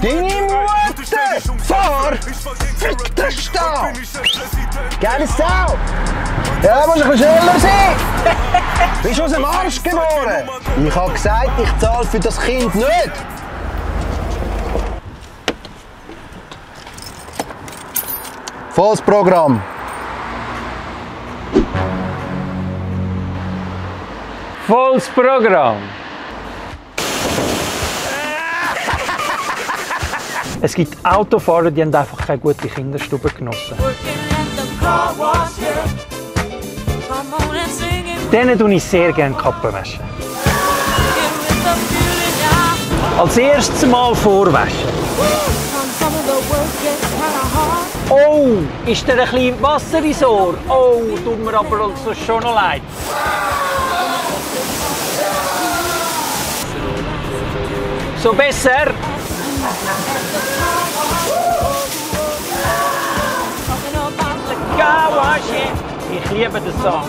Deine Mutter! Fahr! Fick den Stau! Geile Sau! Ja, muss ein bisschen schneller sein! Bist du aus dem Arsch geboren? Ich habe gesagt, ich zahle für das Kind nicht! Volles Programm! Volles Programm! Es gibt Autofahrer, die haben einfach keine gute Kinderstube genossen. Denen tue ich sehr gerne Kappen waschen. Als erstes Mal vorwaschen. Oh, ist dir ein bisschen Wasser ins Ohr? Oh, tut mir aber so schon noch leid. So besser? Ich liebe den Song.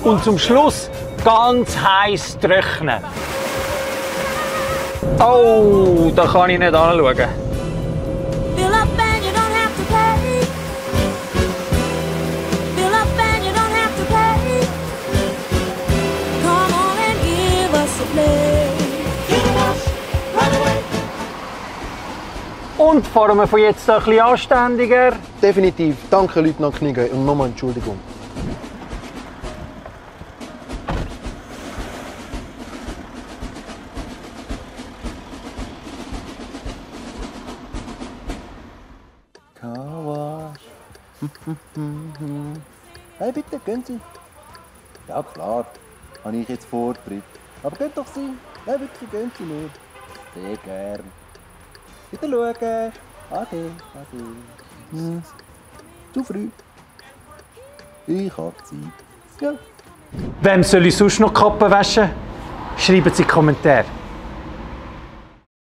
Und zum Schluss ganz heiß trocknen. Oh, da kann ich nicht anschauen. Und fahren wir von jetzt ein bisschen anständiger? Definitiv. Danke, Leutnant Knigge, und nochmal Entschuldigung. Carwash. Hey, bitte, gehen Sie. Ja, klar. Habe ich jetzt Vortritt. Aber geht doch Sie. Ja, wirklich, gehen Sie nicht. Sehr gern. Wieder schauen. Ade, ade. Zu früh. Ich habe Zeit. Ja. Wem soll ich sonst noch Kappen waschen? Schreiben Sie in die Kommentare.